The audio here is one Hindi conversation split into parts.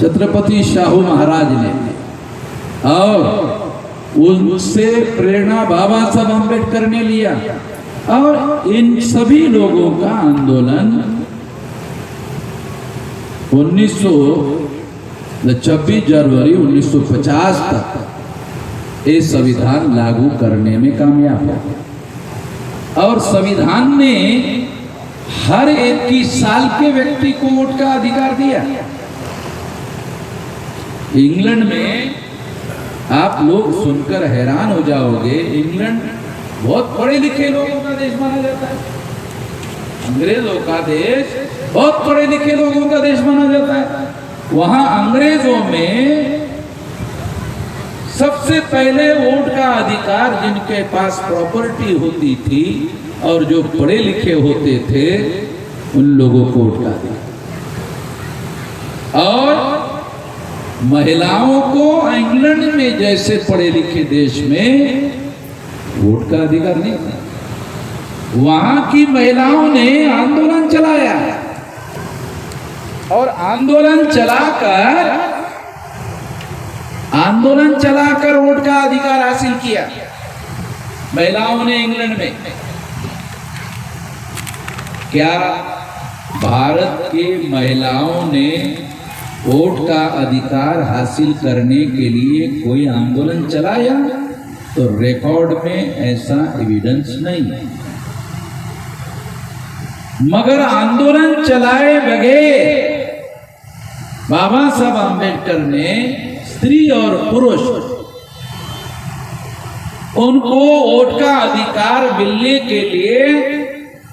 छत्रपति शाहू महाराज ने, और उनसे प्रेरणा बाबा साहब अम्बेडकर ने लिया। और इन सभी लोगों का आंदोलन 26 जनवरी 1950 तक ये संविधान लागू करने में कामयाब हुआ। और संविधान ने हर 21 साल के व्यक्ति को वोट का अधिकार दिया। इंग्लैंड में आप लोग सुनकर हैरान हो जाओगे, इंग्लैंड बहुत पढ़े लिखे लोगों का देश माना जाता है। अंग्रेजों का देश बहुत पढ़े लिखे लोगों का देश माना जाता है। वहां अंग्रेजों में सबसे पहले वोट का अधिकार जिनके पास प्रॉपर्टी होती थी और जो पढ़े लिखे होते थे, उन लोगों को वोट का अधिकार। और महिलाओं को इंग्लैंड में जैसे पढ़े लिखे देश में वोट का अधिकार नहीं था। वहां की महिलाओं ने आंदोलन चलाया और आंदोलन चलाकर वोट का अधिकार हासिल किया महिलाओं ने इंग्लैंड में। क्या भारत के महिलाओं ने वोट का अधिकार हासिल करने के लिए कोई आंदोलन चलाया? तो रिकॉर्ड में ऐसा एविडेंस नहीं है। मगर आंदोलन चलाए बगैर बाबा साहब अम्बेडकर ने स्त्री और पुरुष उनको वोट का अधिकार मिलने के लिए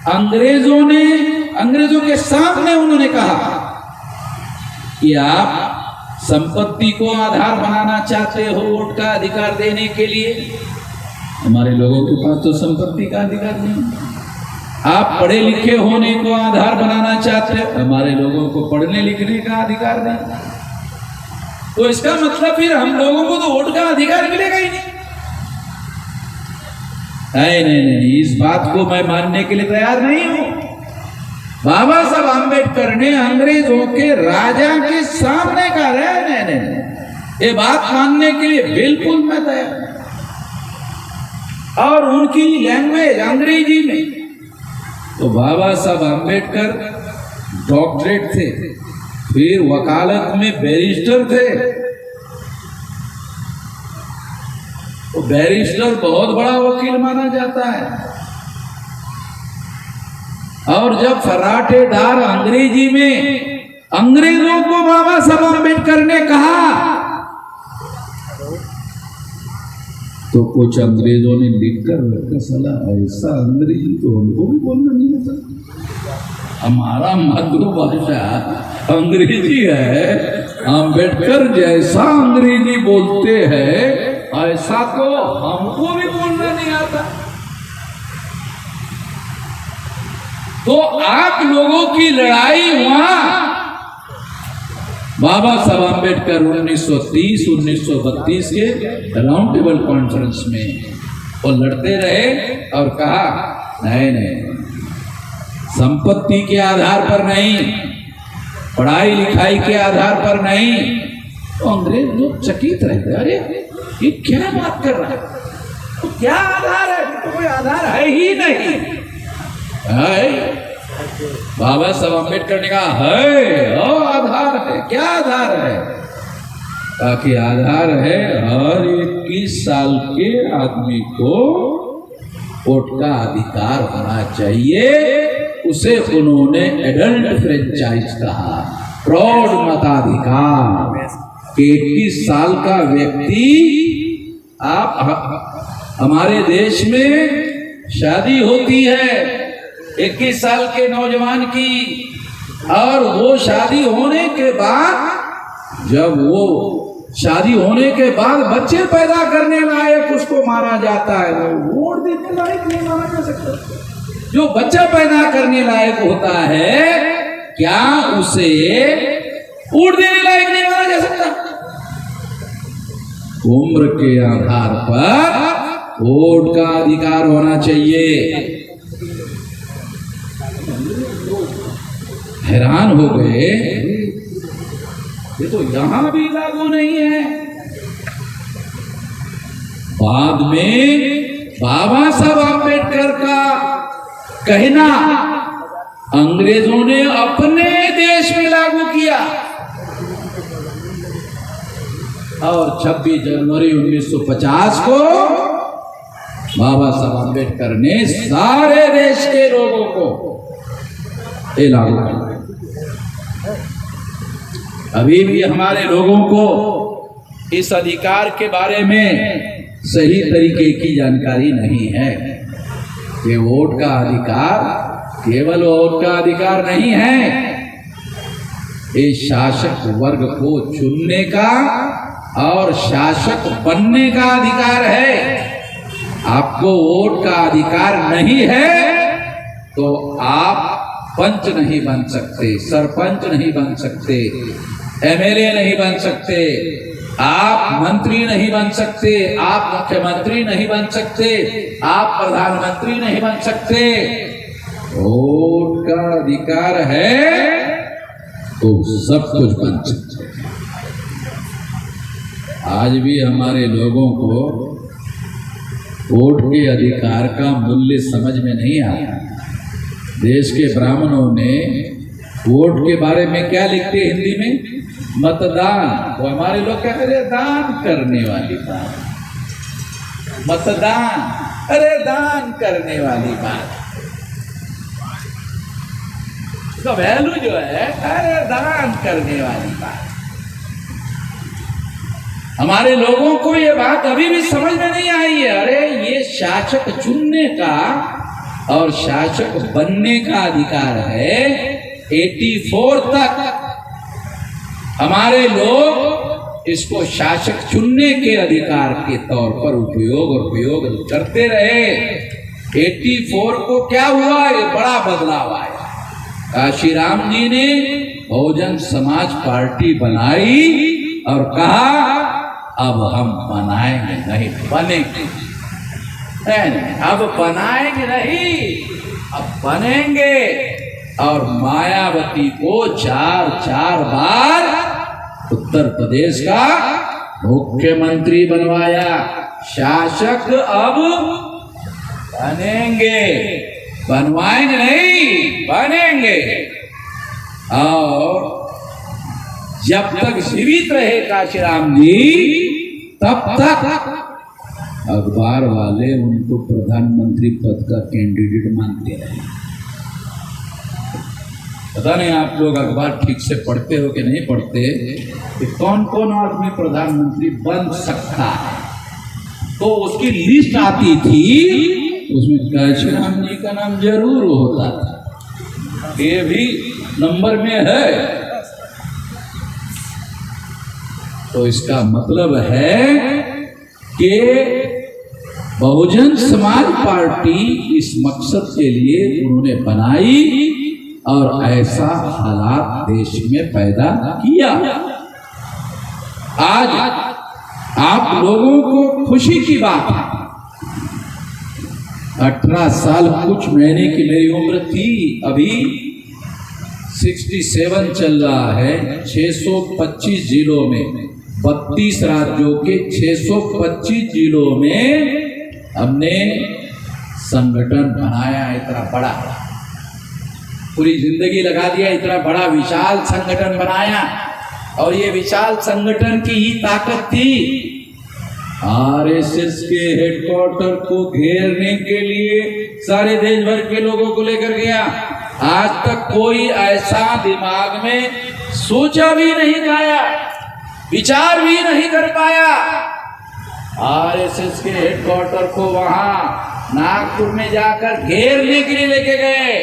अंग्रेजों के सामने उन्होंने कहा कि आप संपत्ति को आधार बनाना चाहते हो वोट का अधिकार देने के लिए। हमारे लोगों के पास तो संपत्ति का अधिकार नहीं। आप पढ़े लिखे होने को आधार बनाना चाहते हो, हमारे लोगों को पढ़ने लिखने का अधिकार नहीं। तो इसका मतलब फिर हम लोगों को तो वोट का अधिकार मिलेगा ही नहीं। नहीं, इस बात को मैं मानने के लिए तैयार नहीं हूं। बाबा साहब अम्बेडकर ने अंग्रेजों के राजा के सामने कहा, नहीं, ये बात मानने के लिए बिल्कुल मैं तैयार। और उनकी लैंग्वेज अंग्रेजी में। तो बाबा साहब अम्बेडकर डॉक्टरेट थे, फिर वकालत में बैरिस्टर थे। तो बैरिस्टर बहुत बड़ा वकील माना जाता है। और जब फर्राटेदार अंग्रेजी में अंग्रेजों को बाबा साहब अम्बेडकर ने कहा, तो कुछ अंग्रेजों ने लिखकर रखा, साला ऐसा अंग्रेजी तो हमको भी बोलना नहीं आता। हमारा मातृभाषा अंग्रेजी है, अम्बेडकर जैसा अंग्रेजी बोलते हैं ऐसा तो हमको भी बोलना नहीं आता। तो आप लोगों की लड़ाई वहां बाबा साहब अम्बेडकर 1930-1932 के राउंड टेबल कॉन्फ्रेंस में वो लड़ते रहे और कहा, नहीं, संपत्ति के आधार पर नहीं, पढ़ाई लिखाई के आधार पर नहीं। तो अंग्रेज लोग चकित रहते, अरे ये क्या बात कर रहा है, तो क्या आधार है? तो कोई आधार है ही नहीं। बाबा साहब अम्बेडकर ने कहा, है आधार है। क्या आधार है? ताकि आधार है हर 21 साल के आदमी को वोट का अधिकार होना चाहिए। उसे उन्होंने एडल्ट फ्रेंचाइज कहा, प्रौढ़ मताधिकार। 21 साल का व्यक्ति, आप हमारे देश में शादी होती है 21 साल के नौजवान की, और वो शादी होने के बाद, जब वो शादी होने के बाद बच्चे पैदा करने लायक उसको माना जाता है। वोट देने लायक नहीं माना जा सकता। जो बच्चा पैदा करने लायक होता है, क्या उसे वोट देने लायक नहीं माना जा सकता? उम्र के आधार पर वोट का अधिकार होना चाहिए। हैरान हो गए ये तो यहां भी लागू नहीं है। बाद में बाबा साहब आम्बेडकर का कहना अंग्रेजों ने अपने देश में लागू किया और 26 जनवरी 1950 को बाबा साहब आम्बेडकर ने सारे देश के लोगों को ये लागू कर दिया। अभी भी हमारे लोगों को इस अधिकार के बारे में सही तरीके की जानकारी नहीं है कि वोट का अधिकार केवल वोट का अधिकार नहीं है, ये शासक वर्ग को चुनने का और शासक बनने का अधिकार है। आपको वोट का अधिकार नहीं है तो आप पंच नहीं बन सकते, सरपंच नहीं बन सकते, एमएलए नहीं बन सकते, आप मंत्री नहीं बन सकते, आप मुख्यमंत्री नहीं बन सकते, आप प्रधानमंत्री नहीं बन सकते। वोट का अधिकार है तो सब कुछ बन सकते। आज भी हमारे लोगों को वोट के अधिकार का मूल्य समझ में नहीं आया। देश के ब्राह्मणों ने वोट के बारे में क्या लिखते हिंदी में? मतदान। तो हमारे लोग कहते हैं दान करने वाली बात, मतदान, अरे दान करने वाली बात। उसका वैल्यू जो है अरे दान करने वाली बात। हमारे लोगों को ये बात अभी भी समझ में नहीं आई है। अरे ये शासक चुनने का और शासक बनने का अधिकार है। 84 तक हमारे लोग इसको शासक चुनने के अधिकार के तौर पर उपयोग और प्रयोग करते रहे। 84 को क्या हुआ? ये बड़ा बदलाव आया। काशीराम जी ने बहुजन समाज पार्टी बनाई और कहा अब हम बनाएंगे नहीं, बनेंगे। अब बनाएंगे नहीं, अब बनेंगे। और मायावती को 4 बार उत्तर प्रदेश का मुख्यमंत्री बनवाया। शासक अब बनेंगे, बनवाएंगे नहीं, बनेंगे। और जब तक जीवित रहे काशीराम जी तब तक अखबार वाले उनको प्रधानमंत्री पद का कैंडिडेट मानते रहे। पता नहीं आप लोग अखबार ठीक से पढ़ते हो कि नहीं पढ़ते कि कौन कौन आदमी प्रधानमंत्री बन सकता है। तो उसकी लिस्ट आती थी, उसमें काशीराम जी का नाम जरूर होता था। ये भी नंबर में है। तो इसका मतलब है कि बहुजन समाज पार्टी इस मकसद के लिए उन्होंने बनाई और ऐसा हालात देश में पैदा किया। आज आप लोगों को खुशी की बात है, 18 साल कुछ महीने की मेरी उम्र थी, अभी 67 चल रहा है। 625 जिलों में 32 राज्यों के 625 जिलों में हमने संगठन बनाया। इतना बड़ा, पूरी जिंदगी लगा दिया, इतना बड़ा विशाल संगठन बनाया। और ये विशाल संगठन की ही ताकत थी आरएसएस के हेडक्वार्टर को घेरने के लिए सारे देश भर के लोगों को लेकर गया। आज तक कोई ऐसा दिमाग में सोचा भी नहीं पाया, विचार भी नहीं कर पाया। आरएसएस के हेडक्वार्टर को वहां नागपुर में जाकर घेरने के लिए लेके गए।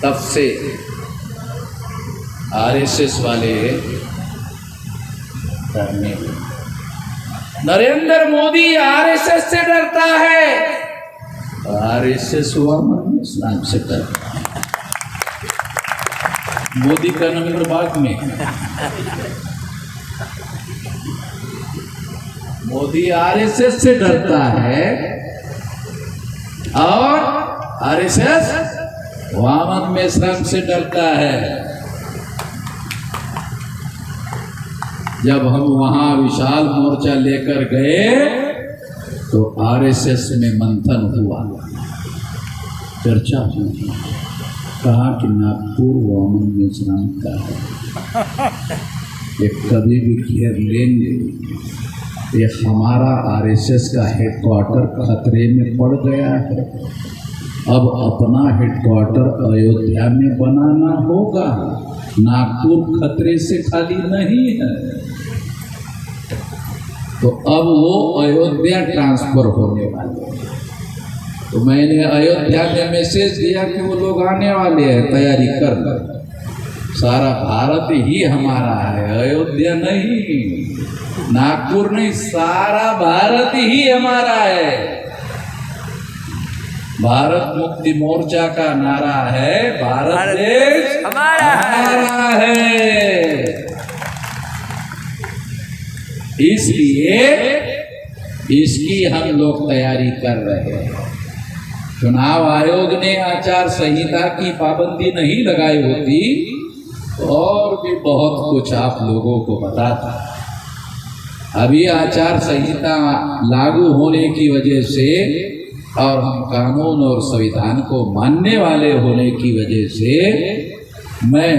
तब से आरएसएस वाले डरने लगे। नरेंद्र मोदी आरएसएस से डरता है। आरएसएस हुआ मन इस्लाम से डरता है। मोदी का नंबर बाद में। मोदी आरएसएस से डरता है और आरएसएस वामन मेश्राम से डरता है। जब हम वहां विशाल मोर्चा लेकर गए तो आरएसएस में मंथन हुआ, चर्चा हुई, कहा कि नागपुर वामन मेश्राम का है, ये कभी भी घेर लेंगे, ये हमारा आरएसएस का हेडक्वार्टर खतरे में पड़ गया है। अब अपना हेडक्वार्टर अयोध्या में बनाना होगा, नागपुर खतरे से खाली नहीं है। तो अब वो अयोध्या ट्रांसफर होने वाले, तो मैंने अयोध्या में मैसेज दिया कि वो लोग आने वाले हैं, तैयारी कर लो। सारा भारत ही हमारा है, अयोध्या नहीं, नागपुर नहीं, सारा भारत ही हमारा है। भारत मुक्ति मोर्चा का नारा है, भारत देश हमारा है। इसलिए इसकी हम लोग तैयारी कर रहे हैं। चुनाव आयोग ने आचार संहिता की पाबंदी नहीं लगाई होती और भी बहुत कुछ आप लोगों को बताता। अभी आचार संहिता लागू होने की वजह से और हम कानून और संविधान को मानने वाले होने की वजह से मैं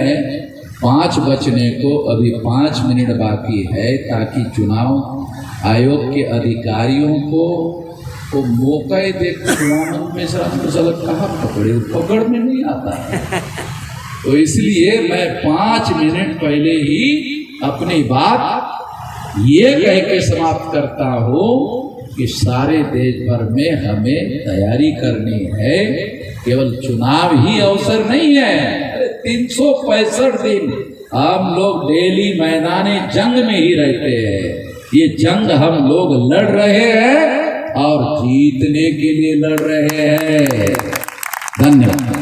5 बजने को अभी 5 मिनट बाकी है, ताकि चुनाव आयोग के अधिकारियों को तो मौका ही देख वामन मेश्राम को सलग कहाँ पकड़े, पकड़ में नहीं आता है। तो इसलिए मैं 5 मिनट पहले ही अपनी बात ये कह के समाप्त करता हूँ कि सारे देश भर में हमें तैयारी करनी है। केवल चुनाव ही अवसर नहीं है, 365 दिन हम लोग डेली मैदानी जंग में ही रहते हैं। ये जंग हम लोग लड़ रहे हैं और जीतने के लिए लड़ रहे हैं। धन्यवाद।